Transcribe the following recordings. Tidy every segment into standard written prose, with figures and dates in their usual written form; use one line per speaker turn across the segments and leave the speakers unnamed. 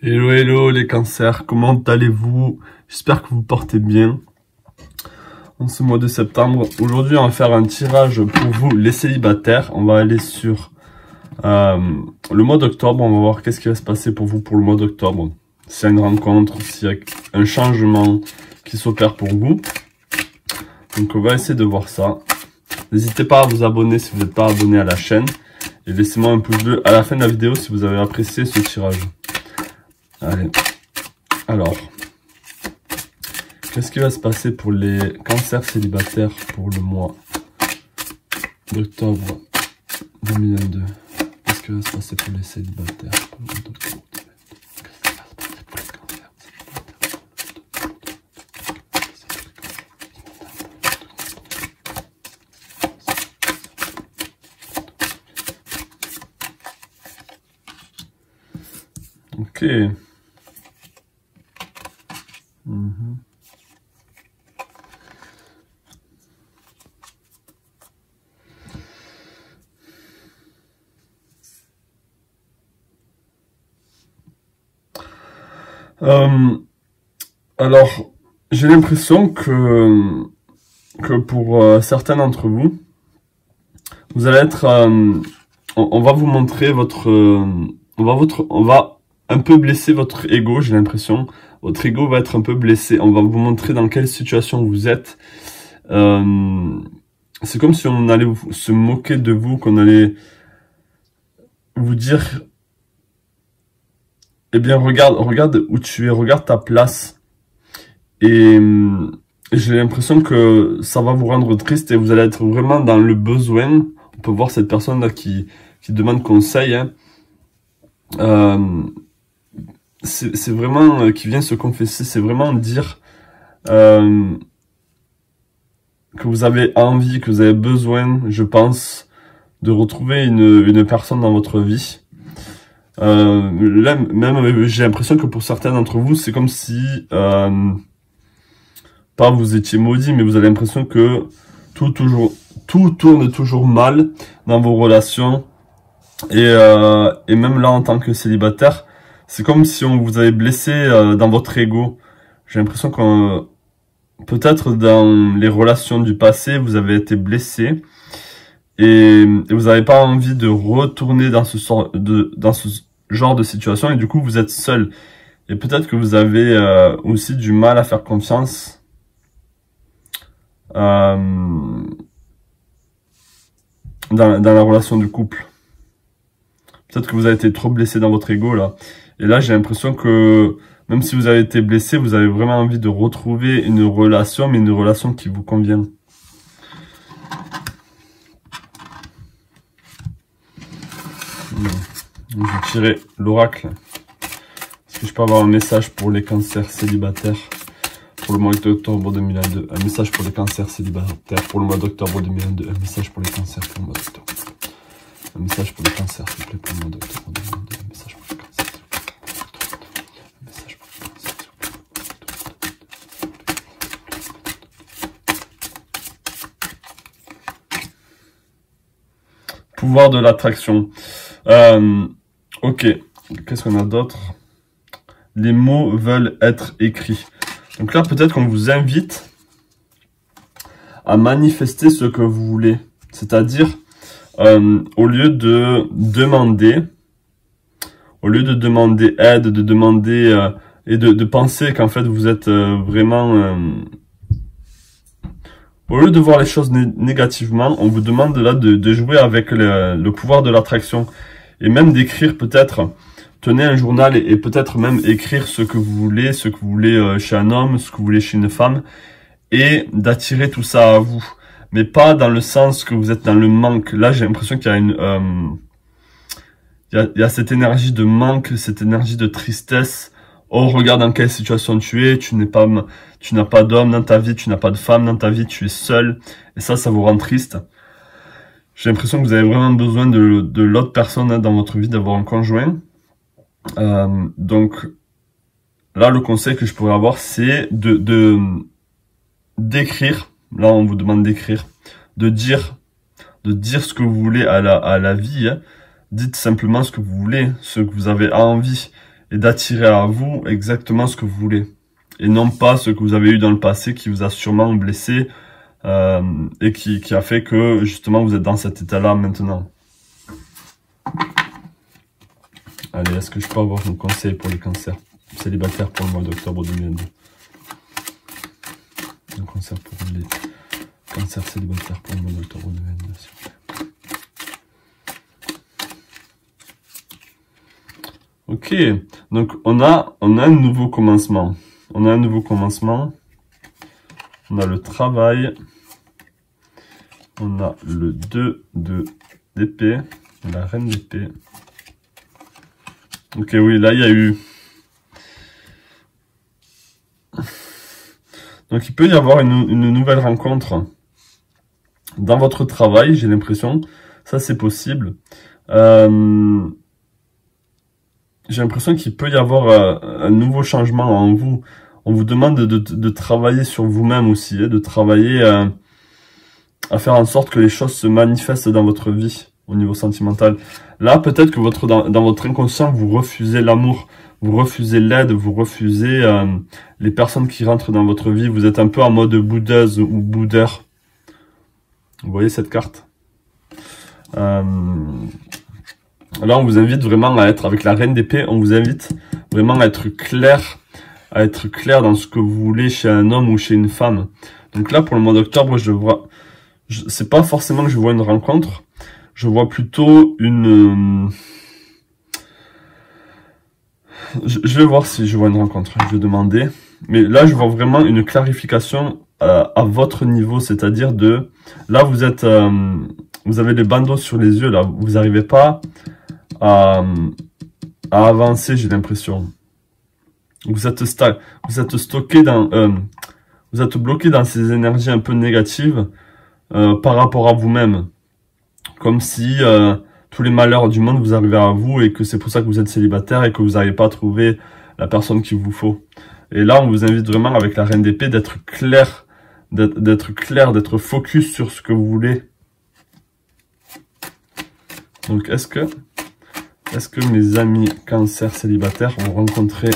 Hello, hello les cancers, comment allez-vous? J'espère que vous portez bien en ce mois de septembre. Aujourd'hui, on va faire un tirage pour vous, les célibataires. On va aller sur le mois d'octobre. On va voir qu'est-ce qui va se passer pour vous pour le mois d'octobre. S'il y a une rencontre, s'il y a un changement qui s'opère pour vous. Donc, on va essayer de voir ça. N'hésitez pas à vous abonner si vous n'êtes pas abonné à la chaîne. Et laissez-moi un pouce bleu à la fin de la vidéo si vous avez apprécié ce tirage. Allez, alors, qu'est-ce qui va se passer pour les cancers célibataires pour le mois d'octobre 2022? Qu'est-ce qui va se passer pour les célibataires pour le mois d'octobre 2022? Ok. Alors, j'ai l'impression que pour certains d'entre vous, vous allez être, on va vous montrer votre, on va un peu blesser votre ego. J'ai l'impression, votre ego va être un peu blessé. On va vous montrer dans quelle situation vous êtes. C'est comme si on allait se moquer de vous, qu'on allait vous dire, eh bien, regarde où tu es, regarde ta place. Et j'ai l'impression que ça va vous rendre triste et vous allez être vraiment dans le besoin. On peut voir cette personne-là qui demande conseil. Hein. C'est vraiment qui vient se confesser, c'est vraiment dire que vous avez envie, que vous avez besoin, je pense, de retrouver une personne dans votre vie. Là, même j'ai l'impression que pour certains d'entre vous, c'est comme si pas vous étiez maudit, mais vous avez l'impression que tout tourne toujours mal dans vos relations. Et même là, en tant que célibataire, c'est comme si on vous avait blessé dans votre ego. J'ai l'impression que peut-être dans les relations du passé, vous avez été blessé et vous n'avez pas envie de retourner dans ce genre de situation et du coup, vous êtes seul. Et peut-être que vous avez aussi du mal à faire confiance dans la relation du couple. Peut-être que vous avez été trop blessé dans votre ego là. Et là, j'ai l'impression que même si vous avez été blessé, vous avez vraiment envie de retrouver une relation, mais une relation qui vous convient. Je vais tirer l'oracle. Est-ce que je peux avoir un message pour les cancers célibataires pour le mois d'octobre 2022? Un message pour les cancers célibataires pour le mois d'octobre 2022. Un message pour les cancers pour le mois d'octobre. Un message pour les cancers, s'il vous plaît, pour le mois d'octobre 2022. Un message pour les cancers. Un message pour les cancers. Pouvoir de l'attraction. Ok. Qu'est-ce qu'on a d'autre? Les mots veulent être écrits. Donc là, peut-être qu'on vous invite à manifester ce que vous voulez. C'est-à-dire, au lieu de demander aide, de demander et de penser qu'en fait vous êtes vraiment... au lieu de voir les choses négativement, on vous demande là de jouer avec le pouvoir de l'attraction. Et même d'écrire peut-être, tenez un journal et peut-être même écrire ce que vous voulez chez un homme, ce que vous voulez chez une femme. Et d'attirer tout ça à vous. Mais pas dans le sens que vous êtes dans le manque. Là, j'ai l'impression qu'il y a il y a cette énergie de manque, cette énergie de tristesse. Oh, regarde dans quelle situation tu es. Tu n'as pas d'homme dans ta vie, tu n'as pas de femme dans ta vie, tu es seul. Et ça vous rend triste. J'ai l'impression que vous avez vraiment besoin de l'autre personne hein, dans votre vie, d'avoir un conjoint. Donc, là, le conseil que je pourrais avoir, c'est d'écrire. Là, on vous demande d'écrire, de dire ce que vous voulez à la vie. Hein. Dites simplement ce que vous voulez, ce que vous avez envie. et d'attirer à vous exactement ce que vous voulez. Et non pas ce que vous avez eu dans le passé qui vous a sûrement blessé et qui a fait que justement vous êtes dans cet état-là maintenant. Allez, est-ce que je peux avoir un conseil pour les cancers célibataires pour le mois d'octobre 2022? Un conseil pour les cancers célibataires pour le mois d'octobre 2022, s'il vous plaît. Ok, donc on a un nouveau commencement. On a un nouveau commencement. On a le travail. On a le 2 d'épée. La reine d'épée. Ok, oui, là il y a eu... Donc il peut y avoir une nouvelle rencontre dans votre travail, j'ai l'impression. Ça c'est possible. J'ai l'impression qu'il peut y avoir un nouveau changement en vous. On vous demande de travailler sur vous-même aussi, de travailler à faire en sorte que les choses se manifestent dans votre vie au niveau sentimental. Là, peut-être que dans votre inconscient, vous refusez l'amour, vous refusez l'aide, vous refusez les personnes qui rentrent dans votre vie. Vous êtes un peu en mode boudeuse ou boudeur. Vous voyez cette carte? Là, on vous invite vraiment à être, avec la reine d'épée, on vous invite vraiment à être clair dans ce que vous voulez chez un homme ou chez une femme. Donc là, pour le mois d'octobre, c'est pas forcément que je vois une rencontre, je vois plutôt une... Je vais voir si je vois une rencontre, je vais demander. Mais là, je vois vraiment une clarification à votre niveau, c'est-à-dire de... Là, vous êtes... vous avez les bandeaux sur les yeux, là, vous n'arrivez pas à avancer, j'ai l'impression. Vous êtes stocké dans... vous êtes bloqué dans ces énergies un peu négatives par rapport à vous-même. Comme si tous les malheurs du monde vous arrivaient à vous et que c'est pour ça que vous êtes célibataire et que vous n'arrivez pas à trouver la personne qu'il vous faut. Et là, on vous invite vraiment avec la reine d'épée d'être clair, d'être focus sur ce que vous voulez. Donc, est-ce que mes amis cancer célibataires vont rencontrer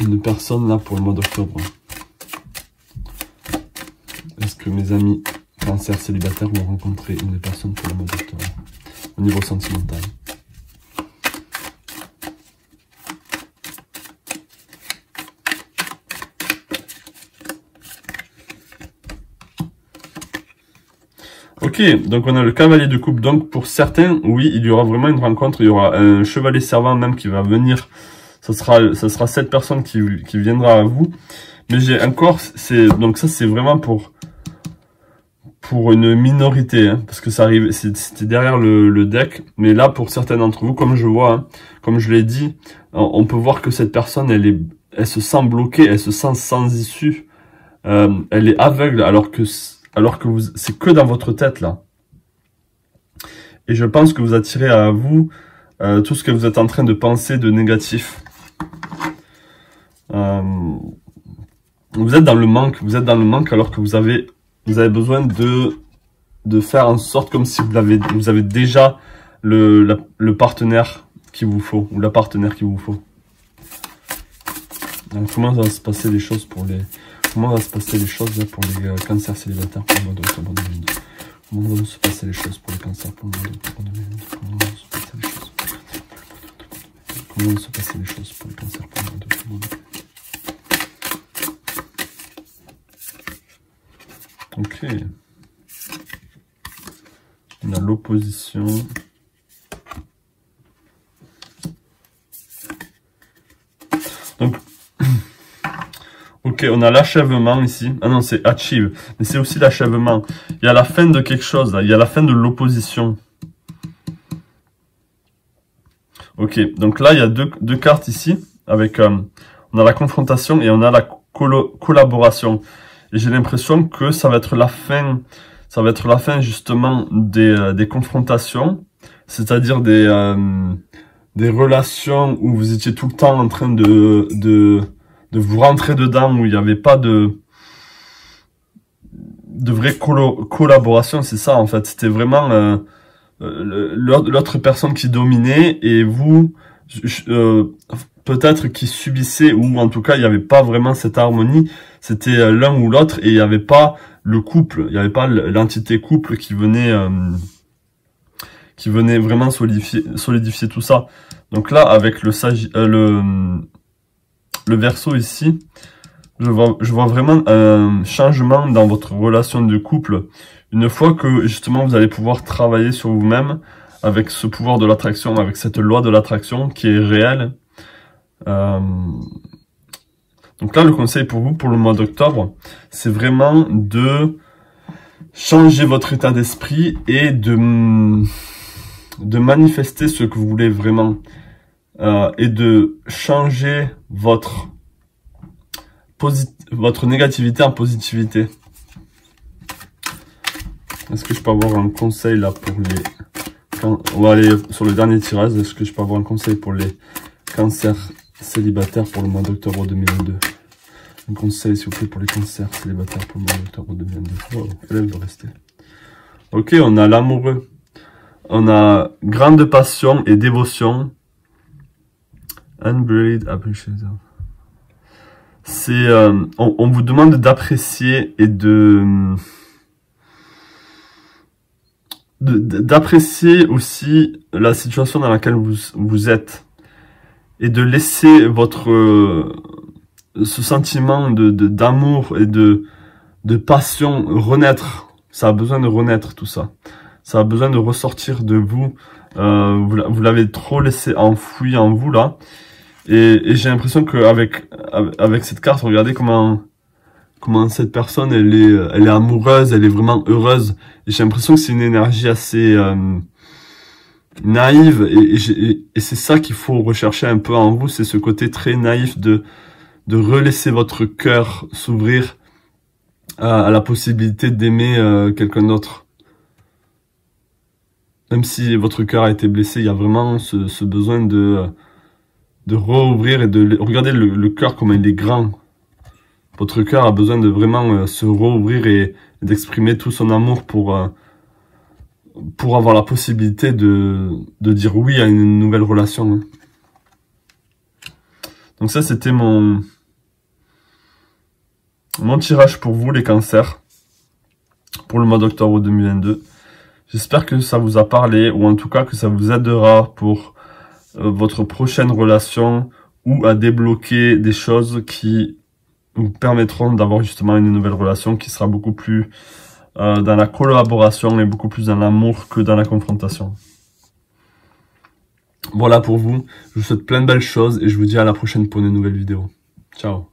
une personne là pour le mois d'octobre? Est-ce que mes amis cancer célibataires vont rencontrer une personne pour le mois d'octobre au niveau sentimental? Ok, donc on a le cavalier de coupe. Donc pour certains, oui, il y aura vraiment une rencontre. Il y aura un chevalier servant même qui va venir. Ça sera cette personne qui viendra à vous. Mais j'ai encore, donc ça c'est vraiment pour une minorité, hein, parce que ça arrive, c'était derrière le deck. Mais là, pour certains d'entre vous, comme je vois, hein, comme je l'ai dit, on peut voir que cette personne, elle se sent bloquée, elle se sent sans issue. Elle est aveugle, alors que c'est que dans votre tête, là. Et je pense que vous attirez à vous tout ce que vous êtes en train de penser de négatif. Vous êtes dans le manque, alors que vous avez besoin de faire en sorte comme si vous avez déjà le partenaire qu'il vous faut, ou la partenaire qu'il vous faut. Donc, comment va se passer les choses pour les cancers célibataires pour le mois d'octobre 2022? Comment vont se passer les choses pour les cancers pour le mois d'octobre 2022? Comment vont se passer les choses pour les cancers pour le mois d'octobre 2022? Ok. On a l'opposition. Donc, ok, on a l'achèvement ici. Ah non, c'est achieve. Mais c'est aussi l'achèvement. Il y a la fin de quelque chose, là. Il y a la fin de l'opposition. Ok, donc là, il y a deux cartes ici. Avec, on a la confrontation et on a la collaboration. Et j'ai l'impression que ça va être la fin justement des confrontations. C'est-à-dire des relations où vous étiez tout le temps en train de vous rentrer dedans, où il n'y avait pas de vraie collaboration, c'est ça en fait. C'était vraiment l'autre personne qui dominait et vous peut-être qui subissaient, ou en tout cas il n'y avait pas vraiment cette harmonie, c'était l'un ou l'autre, et il n'y avait pas le couple, il n'y avait pas l'entité couple qui venait vraiment solidifier tout ça. Donc là, avec le Verseau ici, je vois vraiment un changement dans votre relation de couple. Une fois que justement vous allez pouvoir travailler sur vous-même avec ce pouvoir de l'attraction, avec cette loi de l'attraction qui est réelle. Donc là, le conseil pour vous, pour le mois d'octobre, c'est vraiment de changer votre état d'esprit et de manifester ce que vous voulez vraiment. Et de changer votre négativité en positivité. Est-ce que je peux avoir un conseil là pour les... On va aller sur le dernier tirage. Est-ce que je peux avoir un conseil pour les cancers célibataires pour le mois d'octobre 2022? Un conseil s'il vous plaît pour les cancers célibataires pour le mois d'octobre 2022. Oh, elle veut rester. Ok, on a l'amoureux. On a grande passion et dévotion. Unburied appreciation. C'est, on vous demande d'apprécier et d'apprécier aussi la situation dans laquelle vous êtes et de laisser ce sentiment d'amour et de passion renaître. Ça a besoin de renaître tout ça. Ça a besoin de ressortir de vous. Vous l'avez trop laissé enfoui en vous là. Et j'ai l'impression qu'avec cette carte, regardez comment cette personne elle est amoureuse, elle est vraiment heureuse. Et j'ai l'impression que c'est une énergie assez naïve et c'est ça qu'il faut rechercher un peu en vous, c'est ce côté très naïf de relaisser votre cœur s'ouvrir à la possibilité d'aimer quelqu'un d'autre. Même si votre cœur a été blessé, il y a vraiment ce besoin de rouvrir et de regarder le cœur comme il est grand. Votre cœur a besoin de vraiment se rouvrir et d'exprimer tout son amour pour avoir la possibilité de dire oui à une nouvelle relation. Donc ça, c'était mon tirage pour vous, les cancers, pour le mois d'octobre 2022. J'espère que ça vous a parlé, ou en tout cas que ça vous aidera pour votre prochaine relation, ou à débloquer des choses qui vous permettront d'avoir justement une nouvelle relation qui sera beaucoup plus dans la collaboration et beaucoup plus dans l'amour que dans la confrontation. Voilà pour vous, je vous souhaite plein de belles choses et je vous dis à la prochaine pour une nouvelle vidéo. Ciao.